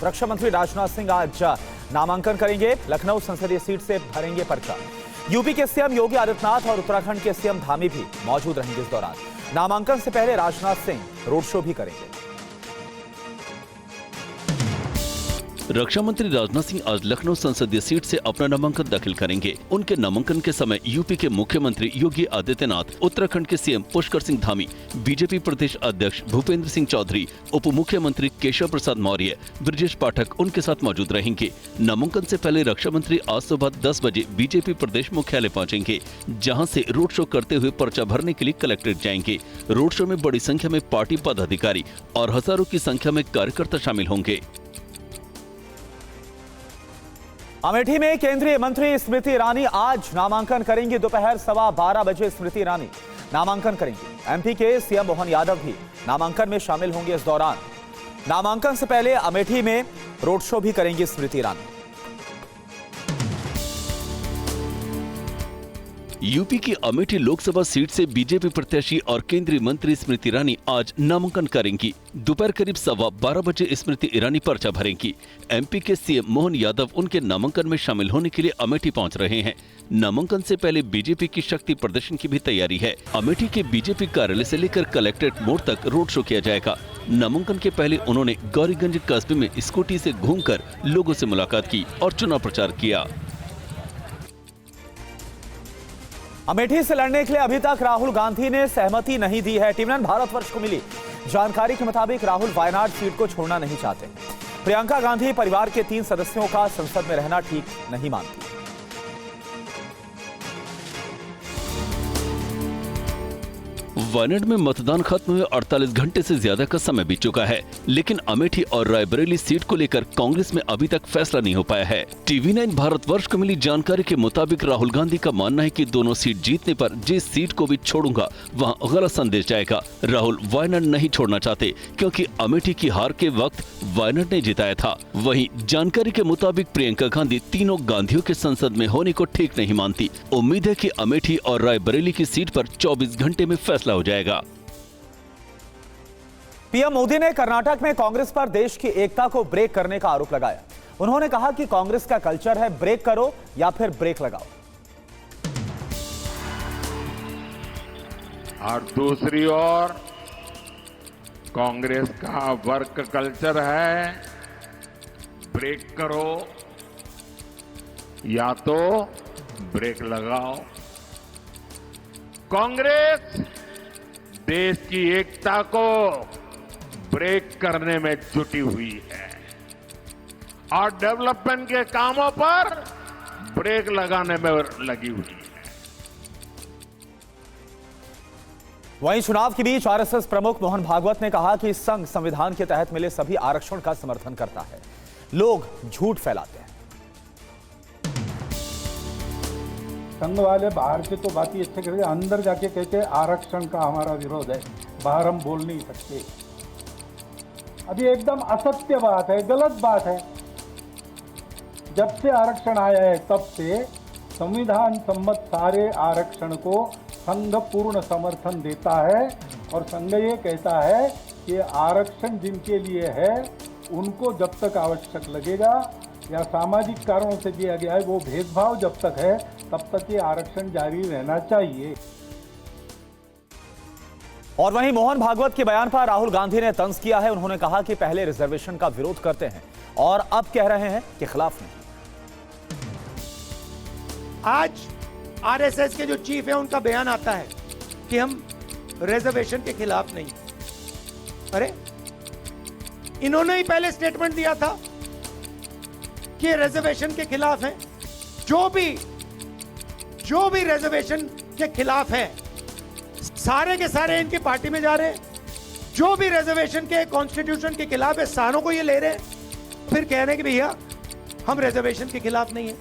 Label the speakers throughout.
Speaker 1: रक्षा मंत्री राजनाथ सिंह आज नामांकन करेंगे। लखनऊ संसदीय सीट से भरेंगे पर्चा। यूपी के सीएम योगी आदित्यनाथ और उत्तराखंड के सीएम धामी भी मौजूद रहेंगे। इस दौरान नामांकन से पहले राजनाथ सिंह रोड शो भी करेंगे।
Speaker 2: रक्षा मंत्री राजनाथ सिंह आज लखनऊ संसदीय सीट से अपना नामांकन दाखिल करेंगे। उनके नामांकन के समय यूपी के मुख्यमंत्री योगी आदित्यनाथ, उत्तराखंड के सीएम पुष्कर सिंह धामी, बीजेपी प्रदेश अध्यक्ष भूपेंद्र सिंह चौधरी, उप मुख्यमंत्री केशव प्रसाद मौर्य, ब्रजेश पाठक उनके साथ मौजूद रहेंगे। नामांकन से पहले रक्षा मंत्री आज सुबह 10 बजे बीजेपी प्रदेश मुख्यालय पहुंचेंगे, जहां से रोड शो करते हुए पर्चा भरने के लिए कलेक्ट्रेट जाएंगे। रोड शो में बड़ी संख्या में पार्टी पदाधिकारी और हजारों की संख्या में कार्यकर्ता शामिल होंगे।
Speaker 1: अमेठी में केंद्रीय मंत्री स्मृति ईरानी आज नामांकन करेंगी। दोपहर 12:15 बजे स्मृति ईरानी नामांकन करेंगी। एमपी के सीएम मोहन यादव भी नामांकन में शामिल होंगे। इस दौरान नामांकन से पहले अमेठी में रोड शो भी करेंगी स्मृति ईरानी।
Speaker 2: यूपी की अमेठी लोकसभा सीट से बीजेपी प्रत्याशी और केंद्रीय मंत्री स्मृति ईरानी आज नामांकन करेंगी। दोपहर करीब 12:15 बजे स्मृति ईरानी पर्चा भरेंगी। एमपी के सीएम मोहन यादव उनके नामांकन में शामिल होने के लिए अमेठी पहुंच रहे हैं। नामांकन से पहले बीजेपी की शक्ति प्रदर्शन की भी तैयारी है। अमेठी के बीजेपी कार्यालय से लेकर कलेक्ट्रेट मोड़ तक रोड शो किया जाएगा। नामांकन के पहले उन्होंने गौरीगंज कस्बे में स्कूटी से घूमकर लोगों से मुलाकात की और चुनाव प्रचार किया।
Speaker 1: अमेठी से लड़ने के लिए अभी तक राहुल गांधी ने सहमति नहीं दी है। टीवी 9 भारतवर्ष को मिली जानकारी के मुताबिक राहुल वायनाड सीट को छोड़ना नहीं चाहते। प्रियंका गांधी परिवार के 3 सदस्यों का संसद में रहना ठीक नहीं मानती।
Speaker 2: वायनाड में मतदान खत्म हुए 48 घंटे से ज्यादा का समय बीत चुका है, लेकिन अमेठी और रायबरेली सीट को लेकर कांग्रेस में अभी तक फैसला नहीं हो पाया है। टीवी 9 भारतवर्ष को मिली जानकारी के मुताबिक राहुल गांधी का मानना है कि दोनों सीट जीतने पर जिस सीट को भी छोड़ूंगा वहां गलत संदेश जाएगा। राहुल वायनाड नहीं छोड़ना चाहते क्योंकि अमेठी की हार के वक्त वायनाड ने जिताया था। वहीं जानकारी के मुताबिक प्रियंका गांधी तीनों गांधियों के संसद में होने को ठीक नहीं मानती। उम्मीद है कि अमेठी और रायबरेली की सीट पर 24 घंटे में फैसला हो जाएगा।
Speaker 1: पीएम मोदी ने कर्नाटक में कांग्रेस पर देश की एकता को ब्रेक करने का आरोप लगाया। उन्होंने कहा कि कांग्रेस का कल्चर है ब्रेक करो या फिर ब्रेक लगाओ।
Speaker 3: और दूसरी ओर कांग्रेस का वर्क कल्चर है ब्रेक करो या तो ब्रेक लगाओ। कांग्रेस देश की एकता को ब्रेक करने में जुटी हुई है और डेवलपमेंट के कामों पर ब्रेक लगाने में लगी हुई है।
Speaker 1: वहीं चुनाव के बीच आरएसएस प्रमुख मोहन भागवत ने कहा कि संघ संविधान के तहत मिले सभी आरक्षण का समर्थन करता है। लोग झूठ फैलाते हैं।
Speaker 4: संघ वाले बाहर के तो बात ही अच्छे करते, अंदर जाके कहते आरक्षण का हमारा विरोध है, बाहर हम बोल नहीं सकते। अभी एकदम असत्य बात है, गलत बात है। जब से आरक्षण आया है तब से संविधान सम्मत सारे आरक्षण को संघ पूर्ण समर्थन देता है और संघ ये कहता है कि आरक्षण जिनके लिए है उनको जब तक आवश्यक लगेगा या सामाजिक कारणों से दिया गया है वो भेदभाव जब तक है तब तक ये आरक्षण जारी रहना चाहिए।
Speaker 1: और वहीं मोहन भागवत के बयान पर राहुल गांधी ने तंज किया है। उन्होंने कहा कि पहले रिजर्वेशन का विरोध करते हैं और अब कह रहे हैं कि खिलाफ नहीं।
Speaker 5: आज आरएसएस के जो चीफ है उनका बयान आता है कि हम रिजर्वेशन के खिलाफ नहीं। अरे इन्होंने ही पहले स्टेटमेंट दिया था कि रिजर्वेशन के खिलाफ है। जो भी रिजर्वेशन के खिलाफ है सारे के सारे इनकी पार्टी में जा रहे हैं। जो भी रिजर्वेशन के कॉन्स्टिट्यूशन के खिलाफ है सारों को ये ले रहे हैं, फिर कह रहे हैं कि भैया हम रिजर्वेशन के खिलाफ नहीं है।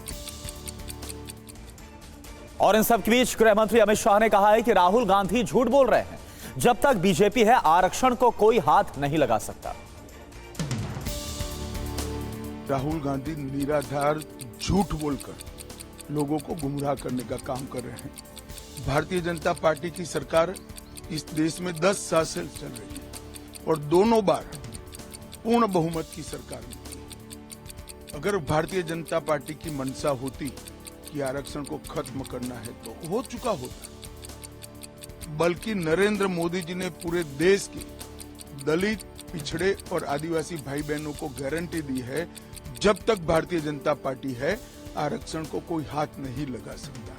Speaker 1: और इन सब के बीच गृह मंत्री अमित शाह ने कहा है कि राहुल गांधी झूठ बोल रहे हैं। जब तक बीजेपी है आरक्षण को कोई हाथ नहीं लगा सकता।
Speaker 6: राहुल गांधी निराधार झूठ बोलकर लोगों को गुमराह करने का काम कर रहे हैं। भारतीय जनता पार्टी की सरकार इस देश में 10 साल से चल रही है और दोनों बार पूर्ण बहुमत की सरकार मिली। अगर भारतीय जनता पार्टी की मंशा होती कि आरक्षण को खत्म करना है तो हो चुका होता, बल्कि नरेंद्र मोदी जी ने पूरे देश के दलित, पिछड़े और आदिवासी भाई बहनों को गारंटी दी है, जब तक भारतीय जनता पार्टी है आरक्षण को कोई हाथ नहीं लगा सकता।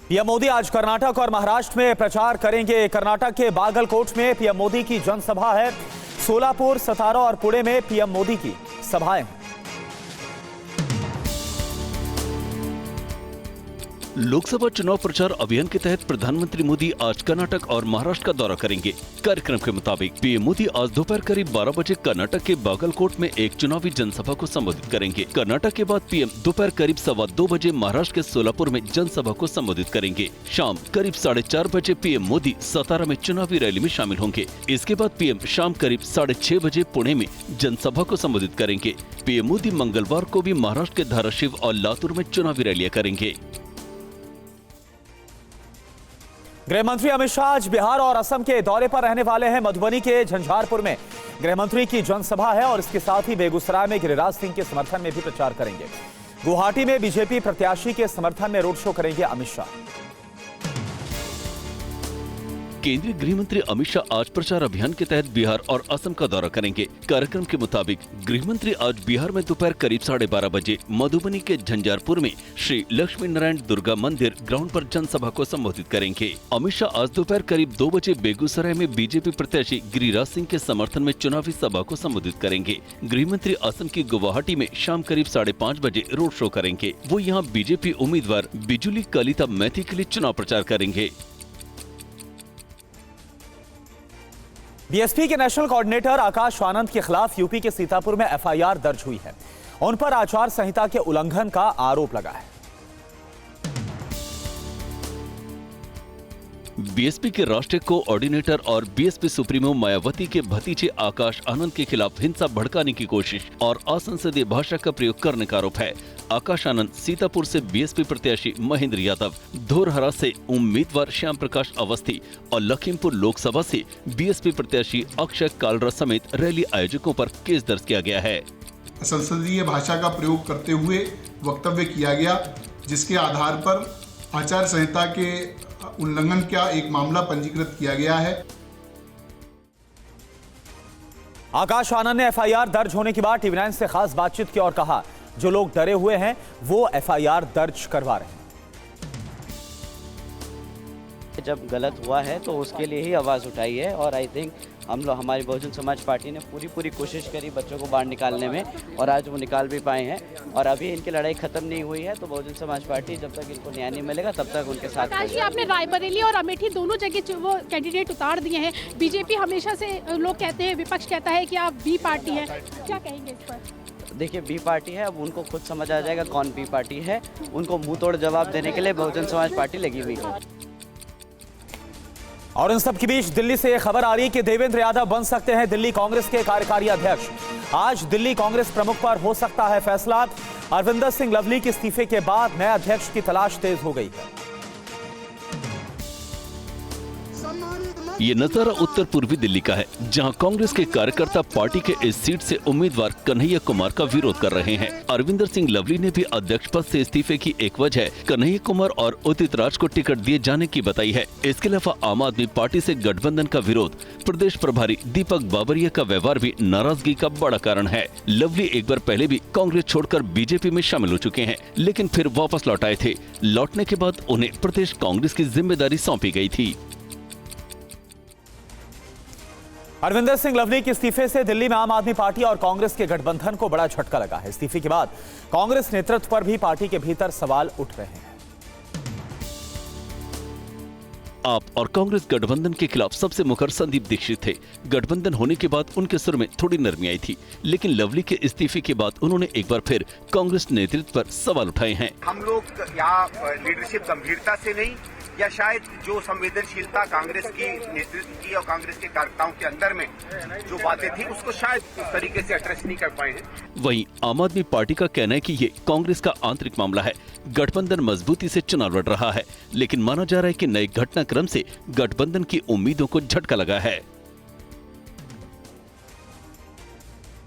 Speaker 1: पीएम मोदी आज कर्नाटक और महाराष्ट्र में प्रचार करेंगे। कर्नाटक के बागलकोट में पीएम मोदी की जनसभा है। सोलापुर, सतारा और पुणे में पीएम मोदी की सभाएं हैं।
Speaker 2: लोकसभा चुनाव प्रचार अभियान के तहत प्रधानमंत्री मोदी आज कर्नाटक और महाराष्ट्र का दौरा करेंगे। कार्यक्रम के मुताबिक पीएम मोदी आज दोपहर करीब 12 बजे कर्नाटक के बागलकोट में एक चुनावी जनसभा को संबोधित करेंगे। कर्नाटक के बाद पीएम दोपहर करीब 2:15 बजे महाराष्ट्र के सोलापुर में जनसभा को संबोधित करेंगे। शाम करीब 4:30 बजे पीएम मोदी सतारा में चुनावी रैली में शामिल होंगे। इसके बाद पीएम शाम करीब 6:30 बजे पुणे में जनसभा को संबोधित करेंगे। पीएम मोदी मंगलवार को भी महाराष्ट्र के धाराशिव और लातूर में चुनावी रैलियां करेंगे।
Speaker 1: गृह मंत्री अमित शाह आज बिहार और असम के दौरे पर रहने वाले हैं। मधुबनी के झंझारपुर में गृह मंत्री की जनसभा है और इसके साथ ही बेगूसराय में गिरिराज सिंह के समर्थन में भी प्रचार करेंगे। गुवाहाटी में बीजेपी प्रत्याशी के समर्थन में रोड शो करेंगे अमित शाह।
Speaker 2: केंद्रीय गृह मंत्री अमित शाह आज प्रचार अभियान के तहत बिहार और असम का दौरा करेंगे। कार्यक्रम के मुताबिक गृह मंत्री आज बिहार में दोपहर करीब 12:30 बजे मधुबनी के झंझारपुर में श्री लक्ष्मी नारायण दुर्गा मंदिर ग्राउंड पर जनसभा को संबोधित करेंगे। अमित शाह आज दोपहर करीब 2 बजे बेगूसराय में बीजेपी प्रत्याशी गिरिराज सिंह के समर्थन में चुनावी सभा को संबोधित करेंगे। गृह मंत्री असम की गुवाहाटी में शाम करीब 5:30 बजे रोड शो करेंगे। वो यहाँ बीजेपी उम्मीदवार बिजुली कलिता मैथी के लिए चुनाव प्रचार करेंगे।
Speaker 1: बीएसपी के नेशनल कोऑर्डिनेटर आकाश आनंद के खिलाफ यूपी के सीतापुर में एफआईआर दर्ज हुई है। उन पर आचार संहिता के उल्लंघन का आरोप लगा है।
Speaker 2: बीएसपी के राष्ट्रीय कोऑर्डिनेटर और बीएसपी सुप्रीमो मायावती के भतीजे आकाश आनंद के खिलाफ हिंसा भड़काने की कोशिश और असंसदीय भाषा का प्रयोग करने का आरोप है। आकाश आनंद सीतापुर से बीएसपी प्रत्याशी महेंद्र यादव, धोरहरा से उम्मीदवार श्याम प्रकाश अवस्थी और लखीमपुर लोकसभा से बीएसपी प्रत्याशी अक्षय कालरा समेत रैली आयोजकों पर केस दर्ज किया गया है।
Speaker 7: संसदीय भाषा का प्रयोग करते हुए वक्तव्य किया गया, जिसके आधार पर आचार संहिता के उल्लंघन का एक मामला पंजीकृत किया गया है।
Speaker 1: आकाश आनंद ने एफआईआर दर्ज होने के बाद टीवी 9 से खास बातचीत की और कहा, जो लोग डरे हुए हैं वो एफआईआर दर्ज करवा रहे हैं।
Speaker 8: जब गलत हुआ है तो उसके लिए ही आवाज़ उठाई है और आई थिंक हम लोग, हमारी बहुजन समाज पार्टी ने पूरी कोशिश करी बच्चों को बाहर निकालने में और आज वो निकाल भी पाए हैं। और अभी इनकी लड़ाई खत्म नहीं हुई है तो बहुजन समाज पार्टी जब तक इनको न्याय नहीं मिलेगा तब तक उनके साथ।
Speaker 9: आकाश जी, आपने रायबरेली और अमेठी दोनों जगह वो कैंडिडेट उतार दिए हैं। बीजेपी हमेशा से लोग कहते हैं, विपक्ष कहता है कि आप बी पार्टी हैं, क्या कहेंगे इस पर?
Speaker 8: देखिए, बी पार्टी है, अब उनको खुद समझ आ जाएगा कौन बी पार्टी है। उनको मुंह तोड़ जवाब देने के लिए बहुजन समाज पार्टी लगी हुई है।
Speaker 1: और इन सब के बीच दिल्ली से यह खबर आ रही है कि देवेंद्र यादव बन सकते हैं दिल्ली कांग्रेस के कार्यकारी अध्यक्ष। आज दिल्ली कांग्रेस प्रमुख पर हो सकता है फैसला। अरविंदर सिंह लवली के इस्तीफे के बाद नए अध्यक्ष की तलाश तेज हो गई है।
Speaker 2: ये नजारा उत्तर पूर्वी दिल्ली का है, जहां कांग्रेस के कार्यकर्ता पार्टी के इस सीट से उम्मीदवार कन्हैया कुमार का विरोध कर रहे हैं। अरविंदर सिंह लवली ने भी अध्यक्ष पद से इस्तीफे की एक वजह कन्हैया कुमार और उदित राज को टिकट दिए जाने की बताई है। इसके अलावा आम आदमी पार्टी से गठबंधन का विरोध, प्रदेश प्रभारी दीपक बाबरिया का व्यवहार भी नाराजगी का बड़ा कारण है। लवली एक बार पहले भी कांग्रेस छोड़कर बीजेपी में शामिल हो चुके हैं, लेकिन फिर वापस लौट आए थे। लौटने के बाद उन्हें प्रदेश कांग्रेस की जिम्मेदारी सौंपी गई थी।
Speaker 1: अरविंदर सिंह लवली के इस्तीफे से दिल्ली में आम आदमी पार्टी और कांग्रेस के गठबंधन को बड़ा झटका लगा है। इस्तीफे के बाद कांग्रेस नेतृत्व पर भी पार्टी के भीतर सवाल उठ रहे हैं।
Speaker 2: आप और कांग्रेस गठबंधन के खिलाफ सबसे मुखर संदीप दीक्षित थे। गठबंधन होने के बाद उनके सुर में थोड़ी नरमी आई थी, लेकिन लवली के इस्तीफे के बाद उन्होंने एक बार फिर कांग्रेस नेतृत्व पर सवाल उठाए हैं।
Speaker 10: हम लोग यहाँ लीडरशिप गंभीरता से नहीं, या शायद जो संवेदनशीलता कांग्रेस की नेतृत्व की और कांग्रेस के कार्यकर्ताओं के अंदर में जो बातें थी उसको शायद उस तरीके से एड्रेस नहीं कर पाए हैं।
Speaker 2: वहीं आम आदमी पार्टी का कहना है कि ये कांग्रेस का आंतरिक मामला है। गठबंधन मजबूती से चुनाव लड़ रहा है, लेकिन माना जा रहा है कि नए घटनाक्रम से गठबंधन की उम्मीदों को झटका लगा है।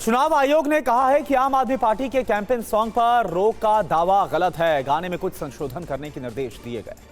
Speaker 1: चुनाव आयोग ने कहा है कि आम आदमी पार्टी के कैंपेन सॉन्ग पर रोक का दावा गलत है। गाने में कुछ संशोधन करने के निर्देश दिए गए।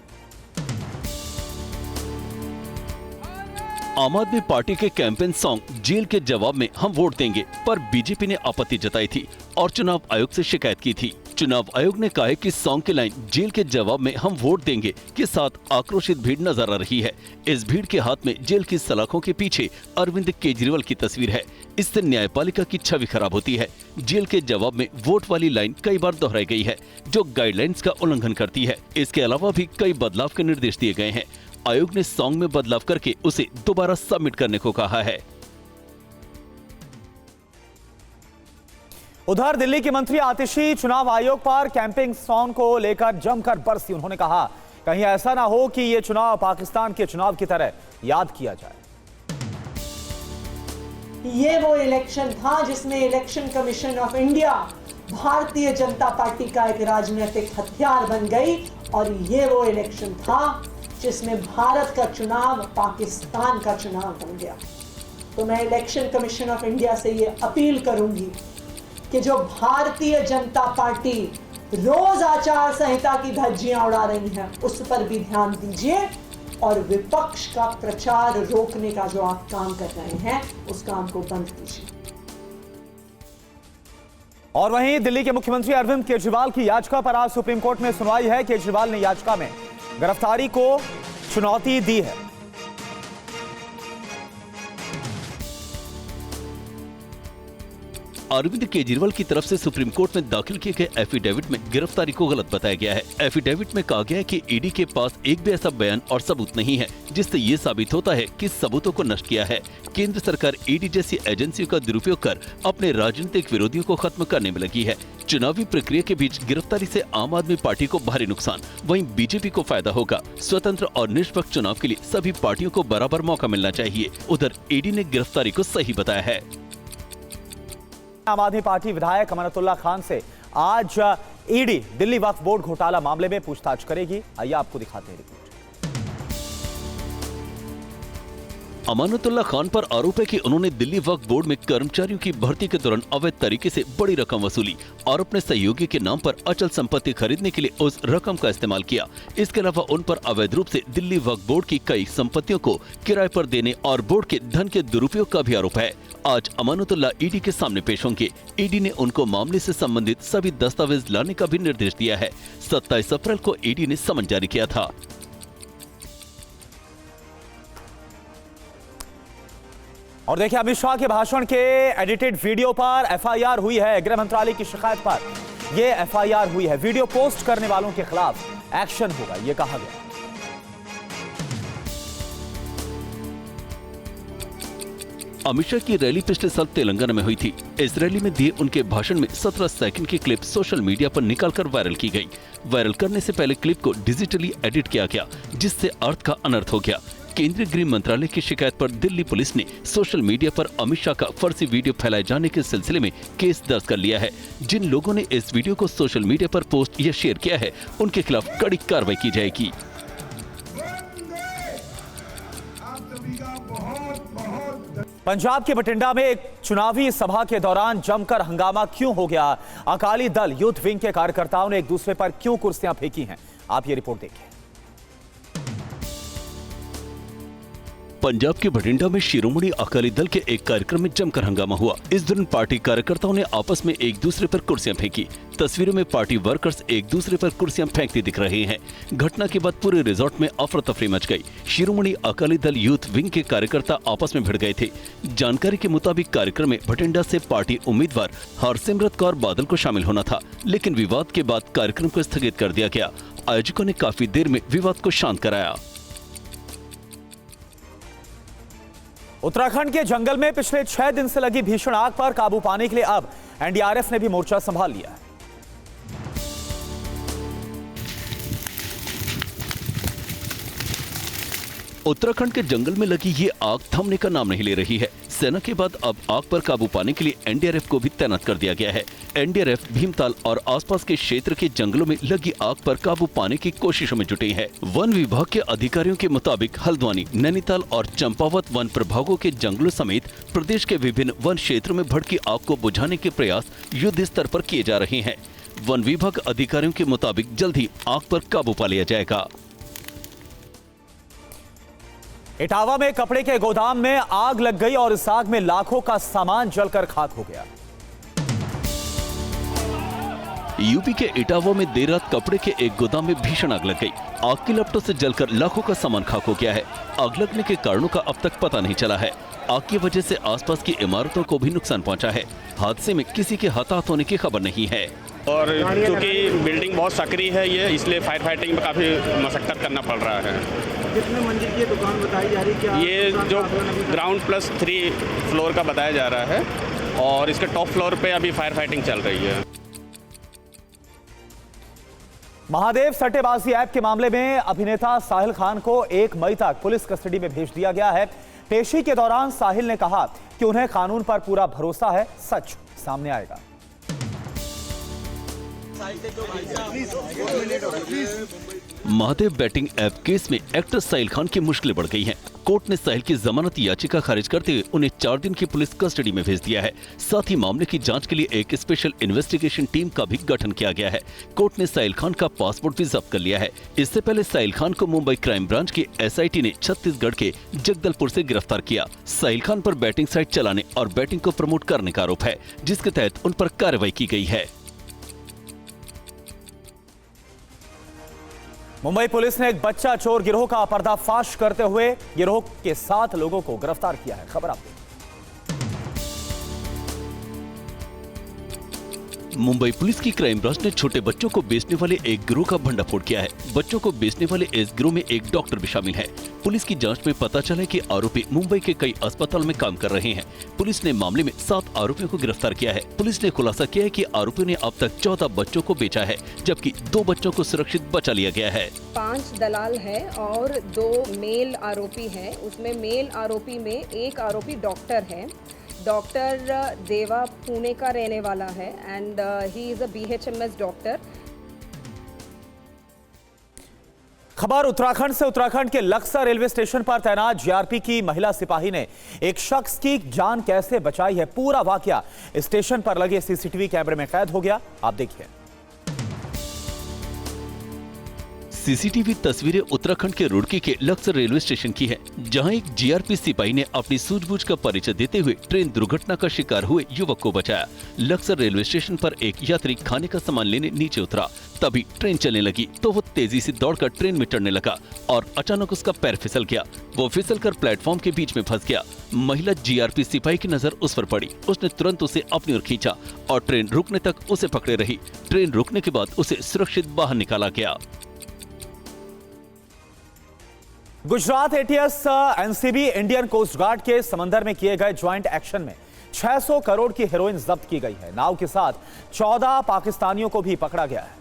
Speaker 2: आम आदमी पार्टी के कैंपेन सॉन्ग जेल के जवाब में हम वोट देंगे पर बीजेपी ने आपत्ति जताई थी और चुनाव आयोग से शिकायत की थी। चुनाव आयोग ने कहा है कि सॉन्ग की लाइन जेल के जवाब में हम वोट देंगे के साथ आक्रोशित भीड़ नजर आ रही है। इस भीड़ के हाथ में जेल की सलाखों के पीछे अरविंद केजरीवाल की तस्वीर है। इससे न्यायपालिका की छवि खराब होती है। जेल के जवाब में वोट वाली लाइन कई बार दोहराई गई है जो गाइडलाइंस का उल्लंघन करती है। इसके अलावा भी कई बदलाव के निर्देश दिए गए हैं। आयोग ने सॉन्ग में बदलाव करके उसे दोबारा सबमिट करने को कहा है।
Speaker 1: उधर दिल्ली की मंत्री आतिशी चुनाव आयोग पर कैंपेन सॉन्ग को लेकर जमकर बरसी। उन्होंने कहा कहीं ऐसा ना हो कि ये चुनाव पाकिस्तान के चुनाव की तरह याद किया जाए।
Speaker 11: ये वो इलेक्शन था जिसमें election commission of India Bharatiya Janata party का एक राजनीतिक हथियार बन गई और ये वो इलेक्शन था जिसमें भारत का चुनाव पाकिस्तान का चुनाव बन गया। तो मैं इलेक्शन कमीशन ऑफ इंडिया से ये अपील करूंगी कि जो भारतीय जनता पार्टी रोज आचार संहिता की धज्जियां उड़ा रही है उस पर भी ध्यान दीजिए और विपक्ष का प्रचार रोकने का जो आप काम कर रहे हैं उस काम को बंद कीजिए।
Speaker 1: और वहीं दिल्ली के मुख्यमंत्री अरविंद केजरीवाल की याचिका पर आज सुप्रीम कोर्ट में सुनवाई है। केजरीवाल ने याचिका में गिरफ्तारी को चुनौती दी है।
Speaker 2: अरविंद केजरीवाल की तरफ से सुप्रीम कोर्ट में दाखिल किए गए एफिडेविट में गिरफ्तारी को गलत बताया गया है। एफिडेविट में कहा गया है कि ईडी के पास एक भी ऐसा बयान और सबूत नहीं है जिससे ये साबित होता है कि सबूतों को नष्ट किया है। केंद्र सरकार ईडी जैसी एजेंसियों का दुरुपयोग कर अपने राजनीतिक विरोधियों को खत्म करने में लगी है। चुनावी प्रक्रिया के बीच गिरफ्तारी से आम आदमी पार्टी को भारी नुकसान, वहीं बीजेपी को फायदा होगा। स्वतंत्र और निष्पक्ष चुनाव के लिए सभी पार्टियों को बराबर मौका मिलना चाहिए। उधर ईडी ने गिरफ्तारी को सही बताया है।
Speaker 1: आम आदमी पार्टी विधायक अमानतुल्लाह खान से आज ईडी दिल्ली वक्फ बोर्ड घोटाला मामले में पूछताछ करेगी। आइए आपको दिखाते हैं रिपोर्ट।
Speaker 2: अमानतुल्लाह खान पर आरोप है कि उन्होंने दिल्ली वक्फ बोर्ड में कर्मचारियों की भर्ती के दौरान अवैध तरीके से बड़ी रकम वसूली और अपने सहयोगी के नाम पर अचल संपत्ति खरीदने के लिए उस रकम का इस्तेमाल किया। इसके अलावा उन पर अवैध रूप से दिल्ली वक्फ बोर्ड की कई संपत्तियों को किराए पर देने और बोर्ड के धन के दुरुपयोग का भी आरोप है। आज अमानतुल्लाह ईडी के सामने पेश होंगे। ईडी ने उनको मामले से संबंधित सभी दस्तावेज लाने का भी निर्देश दिया है। 27 अप्रैल को ईडी ने समन जारी किया था।
Speaker 1: और देखिए अमित शाह के भाषण के एडिटेड वीडियो पर एफआईआर हुई है। गृह मंत्रालय की शिकायत पर यह एफआईआर हुई है। वीडियो पोस्ट करने वालों के खिलाफ एक्शन होगा, यह कहा गया।
Speaker 2: अमित शाह की रैली पिछले साल तेलंगाना में हुई थी। इस रैली में दिए उनके भाषण में 17 सेकंड की क्लिप सोशल मीडिया पर निकालकर वायरल की गई। वायरल करने से पहले क्लिप को डिजिटली एडिट किया गया जिससे अर्थ का अनर्थ हो गया। केंद्रीय गृह मंत्रालय की शिकायत पर दिल्ली पुलिस ने सोशल मीडिया पर अमित शाह का फर्जी वीडियो फैलाए जाने के सिलसिले में केस दर्ज कर लिया है। जिन लोगों ने इस वीडियो को सोशल मीडिया पर पोस्ट या शेयर किया है उनके खिलाफ कड़ी कार्रवाई की जाएगी।
Speaker 1: पंजाब के बठिंडा में एक चुनावी सभा के दौरान जमकर हंगामा क्यों हो गया? अकाली दल यूथ विंग के कार्यकर्ताओं ने एक दूसरे पर क्यों कुर्सियां फेंकी हैं? आप ये रिपोर्ट देखिए।
Speaker 2: पंजाब के बठिंडा में शिरोमणि अकाली दल के एक कार्यक्रम में जमकर हंगामा हुआ। इस दौरान पार्टी कार्यकर्ताओं ने आपस में एक दूसरे पर कुर्सियां फेंकी। तस्वीरों में पार्टी वर्कर्स एक दूसरे पर कुर्सियां फेंकते दिख रहे हैं। घटना के बाद पूरे रिजॉर्ट में अफरा तफरी मच गई। शिरोमणि अकाली दल यूथ विंग के कार्यकर्ता आपस में भिड़ गए थे। जानकारी के मुताबिक कार्यक्रम में बठिंडा से पार्टी उम्मीदवार हरसिमरत कौर बादल को शामिल होना था, लेकिन विवाद के बाद कार्यक्रम को स्थगित कर दिया गया। आयोजकों ने काफी देर में विवाद को शांत कराया।
Speaker 1: उत्तराखंड के जंगल में पिछले 6 दिन से लगी भीषण आग पर काबू पाने के लिए अब एनडीआरएफ ने भी मोर्चा संभाल लिया है।
Speaker 2: उत्तराखंड के जंगल में लगी ये आग थमने का नाम नहीं ले रही है। सेना के बाद अब आग पर काबू पाने के लिए एनडीआरएफ को भी तैनात कर दिया गया है। एनडीआरएफ भीमताल और आसपास के क्षेत्र के जंगलों में लगी आग पर काबू पाने की कोशिशों में जुटी है। वन विभाग के अधिकारियों के मुताबिक हल्द्वानी, नैनीताल और चंपावत वन प्रभागों के जंगलों समेत प्रदेश के विभिन्न वन क्षेत्रों में भड़की आग को बुझाने के प्रयास युद्ध स्तर पर किए जा रहे हैं। वन विभाग अधिकारियों के मुताबिक जल्द ही आग पर काबू पा लिया जाएगा।
Speaker 1: इटावा में कपड़े के गोदाम में आग लग गई और इस आग में लाखों का सामान जलकर खाक हो गया।
Speaker 2: यूपी के इटावा में देर रात कपड़े के एक गोदाम में भीषण आग लग गई। आग की लपटों से जलकर लाखों का सामान खाक हो गया है। आग लगने के कारणों का अब तक पता नहीं चला है। आग की वजह से आसपास की इमारतों को भी नुकसान पहुंचा है। हादसे में किसी के हताहत होने की खबर नहीं है।
Speaker 12: और क्योंकि बिल्डिंग बहुत सकरी है ये, इसलिए फायर फाइटिंग में काफी मशक्कत करना पड़ रहा है।
Speaker 13: कितने मंजिल की दुकान बताई जा रही है?
Speaker 12: ये जो ग्राउंड +3 फ्लोर का बताया जा रहा है और इसके टॉप फ्लोर पे अभी फायर फाइटिंग चल रही है।
Speaker 1: महादेव सट्टेबाजी ऐप के मामले में अभिनेता साहिल खान को 1 मई तक पुलिस कस्टडी में भेज दिया गया है। पेशी के दौरान साहिल ने कहा कि उन्हें कानून पर पूरा भरोसा है, सच सामने आएगा।
Speaker 2: महादेव बैटिंग ऐप केस में एक्टर साहिल खान की मुश्किलें बढ़ गई हैं। कोर्ट ने साहिल की जमानत याचिका खारिज करते हुए उन्हें 4 दिन की पुलिस कस्टडी में भेज दिया है। साथ ही मामले की जांच के लिए एक स्पेशल इन्वेस्टिगेशन टीम का भी गठन किया गया है। कोर्ट ने साहिल खान का पासपोर्ट भी जब्त कर लिया है। इससे पहले साहिल खान को मुंबई क्राइम ब्रांच की SIT ने छत्तीसगढ़ के जगदलपुर से गिरफ्तार किया। साहिल खान पर बैटिंग साइट चलाने और बैटिंग को प्रमोट करने का आरोप है, जिसके तहत उन पर कार्रवाई की गई है।
Speaker 1: मुंबई पुलिस ने एक बच्चा चोर गिरोह का पर्दाफाश करते हुए गिरोह के 7 लोगों को गिरफ्तार किया है। खबर आपको।
Speaker 2: मुंबई पुलिस की क्राइम ब्रांच ने छोटे बच्चों को बेचने वाले एक गिरोह का भंडाफोड़ किया है। बच्चों को बेचने वाले इस गिरोह में एक डॉक्टर भी शामिल है। पुलिस की जांच में पता चला कि आरोपी मुंबई के कई अस्पताल में काम कर रहे हैं। पुलिस ने मामले में 7 आरोपियों को गिरफ्तार किया है। पुलिस ने खुलासा किया है कि आरोपियों ने अब तक 14 बच्चों को बेचा है, जबकि 2 बच्चों को सुरक्षित बचा लिया गया है।
Speaker 14: 5 दलाल है और 2 मेल आरोपी है। उसमें मेल आरोपी में एक आरोपी डॉक्टर है। डॉक्टर देवा पुणे का रहने वाला है and he is a BHMS doctor.
Speaker 1: खबर उत्तराखंड से। उत्तराखंड के लक्सर रेलवे स्टेशन पर तैनात GRP की महिला सिपाही ने एक शख्स की जान कैसे बचाई है, पूरा वाकया स्टेशन पर लगे CCTV कैमरे में कैद हो गया। आप देखिए।
Speaker 2: CCTV तस्वीरें उत्तराखंड के रुड़की के लक्सर रेलवे स्टेशन की है, जहां एक GRP सिपाही ने अपनी सूझबूझ का परिचय देते हुए ट्रेन दुर्घटना का शिकार हुए युवक को बचाया। लक्सर रेलवे स्टेशन पर एक यात्री खाने का सामान लेने नीचे उतरा, तभी ट्रेन चलने लगी तो वो तेजी से दौड़कर ट्रेन में चढ़ने लगा और अचानक उसका पैर फिसल गया। वो फिसलकर प्लेटफॉर्म के बीच में फंस गया। महिला GRP सिपाही की नजर उस पर पड़ी। उसने तुरंत उसे अपनी ओर खींचा और ट्रेन रुकने तक उसे पकड़े रही। ट्रेन रुकने के बाद उसे सुरक्षित बाहर निकाला गया।
Speaker 1: Gujarat ATS NCB Indian coast guard के समंदर में किए गए ज्वाइंट एक्शन में 600 करोड़ की हेरोइन जब्त की गई है। नाव के साथ 14 पाकिस्तानियों को भी पकड़ा गया है।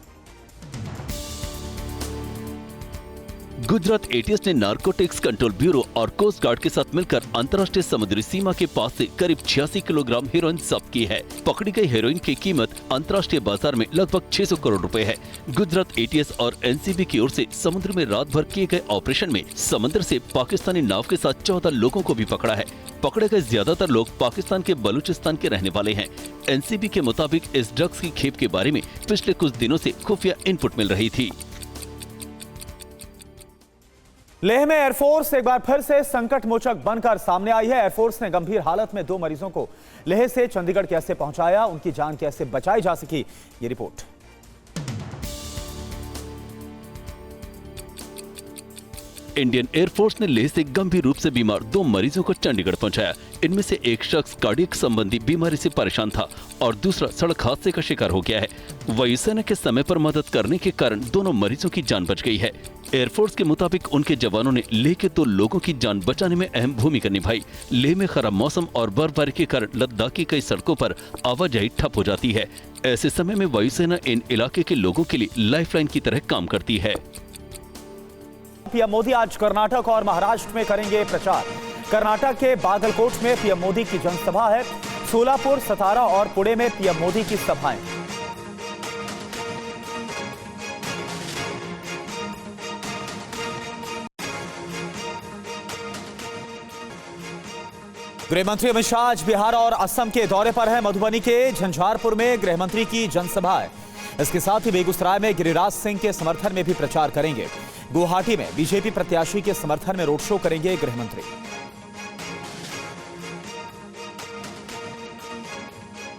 Speaker 2: गुजरात ATS ने नार्कोटिक्स कंट्रोल ब्यूरो और कोस्ट गार्ड के साथ मिलकर अंतर्राष्ट्रीय समुद्री सीमा के पास से करीब 86 किलोग्राम हेरोइन जब्त की है। पकड़ी गई हेरोइन की कीमत अंतर्राष्ट्रीय बाजार में लगभग 600 करोड़ रुपए है। गुजरात ATS और NCB की ओर से समुद्र में रात भर किए गए ऑपरेशन में समंदर से पाकिस्तानी नाव के साथ 14 लोगों को भी पकड़ा है। पकड़े गए ज्यादातर लोग पाकिस्तान के बलूचिस्तान के रहने वाले हैं। NCB के मुताबिक इस ड्रग्स की खेप के बारे में पिछले कुछ दिनों से खुफिया इनपुट मिल रही थी।
Speaker 1: लेह में एयरफोर्स एक बार फिर से संकट मोचक बनकर सामने आई है। एयरफोर्स ने गंभीर हालत में 2 मरीजों को लेह से चंडीगढ़ कैसे पहुंचाया, उनकी जान कैसे बचाई जा सकी, ये रिपोर्ट।
Speaker 2: इंडियन एयरफोर्स ने लेह से गंभीर रूप से बीमार 2 मरीजों को चंडीगढ़ पहुंचाया। इनमें से एक शख्स कार्डियक संबंधी बीमारी से परेशान था और दूसरा सड़क हादसे का शिकार हो गया है। वायुसेना के समय पर मदद करने के कारण दोनों मरीजों की जान बच गई है। एयरफोर्स के मुताबिक उनके जवानों ने लेह के 2 लोगों की जान बचाने में अहम भूमिका निभाई। लेह में खराब मौसम और बर्फबारी के कारण लद्दाख की कई सड़कों पर आवाजाही ठप हो जाती है। ऐसे समय में वायुसेना इन इलाके के लोगों के लिए लाइफलाइन की तरह काम करती है।
Speaker 1: पीएम मोदी आज कर्नाटक और महाराष्ट्र में करेंगे प्रचार। कर्नाटक के बागलकोट में पीएम मोदी की जनसभा है। सोलापुर, सतारा और पुणे में पीएम मोदी की सभाएं। गृहमंत्री अमित शाह आज बिहार और असम के दौरे पर हैं। मधुबनी के झंझारपुर में गृहमंत्री की जनसभा है। इसके साथ ही बेगूसराय में गिरिराज सिंह के समर्थन में भी प्रचार करेंगे। गुवाहाटी में बीजेपी प्रत्याशी के समर्थन में रोड शो करेंगे गृहमंत्री।